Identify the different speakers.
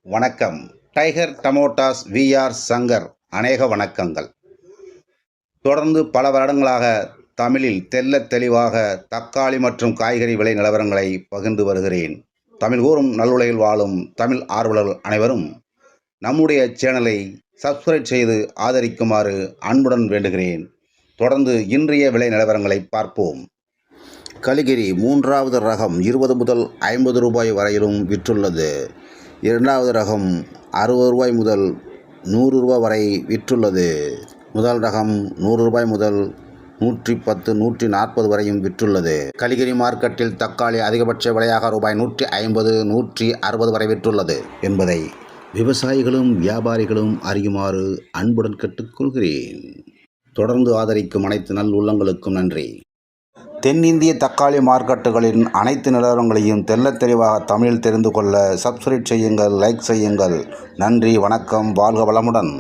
Speaker 1: வணக்கம். Tiger டமோட்டாஸ் VR Shankar அநேக வணக்கங்கள். தொடர்ந்து பல வருடங்களாக தமிழில் தெள்ளத் தெளிவாக தக்காளி மற்றும் காய்கறி விலை நிலவரங்களை பகிர்ந்து வருகிறேன். தமிழ் கூறும் நல்லுலகில் வாழும் தமிழ் ஆர்வலர்கள் அனைவரும் நம்முடைய சேனலை சப்ஸ்கிரைப் செய்து ஆதரிக்குமாறு அன்புடன் வேண்டுகிறேன். தொடர்ந்து இன்றைய விலை நிலவரங்களை பார்ப்போம். கலிகிரி 3வது ரகம் 20 முதல் 50 ரூபாய் வரையிலும் விற்றுள்ளது. 2வது ரகம் 60 ரூபாய் முதல் 100 ரூபாய் வரை விற்றுள்ளது. முதல் ரகம் 100 ரூபாய் முதல் 110, 140 வரையும் விற்றுள்ளது. கலிகிரி மார்க்கெட்டில் தக்காளி அதிகபட்ச விலையாக ரூபாய் 150, 160 வரை விற்றுள்ளது என்பதை விவசாயிகளும் வியாபாரிகளும் அறியுமாறு அன்புடன் கேட்டுக்கொள்கிறேன். தொடர்ந்து ஆதரிக்கும் அனைத்து நல் உள்ளங்களுக்கும் நன்றி. தென்னிந்திய தக்காளி மார்க்கெட்டுகளின் அனைத்து நிலவரங்களையும் தெள்ளத் தெளிவாக தமிழில் தெரிந்து கொள்ள சப்ஸ்கிரைப் செய்யுங்கள், லைக் செய்யுங்கள். நன்றி, வணக்கம், வாழ்க வளமுடன்.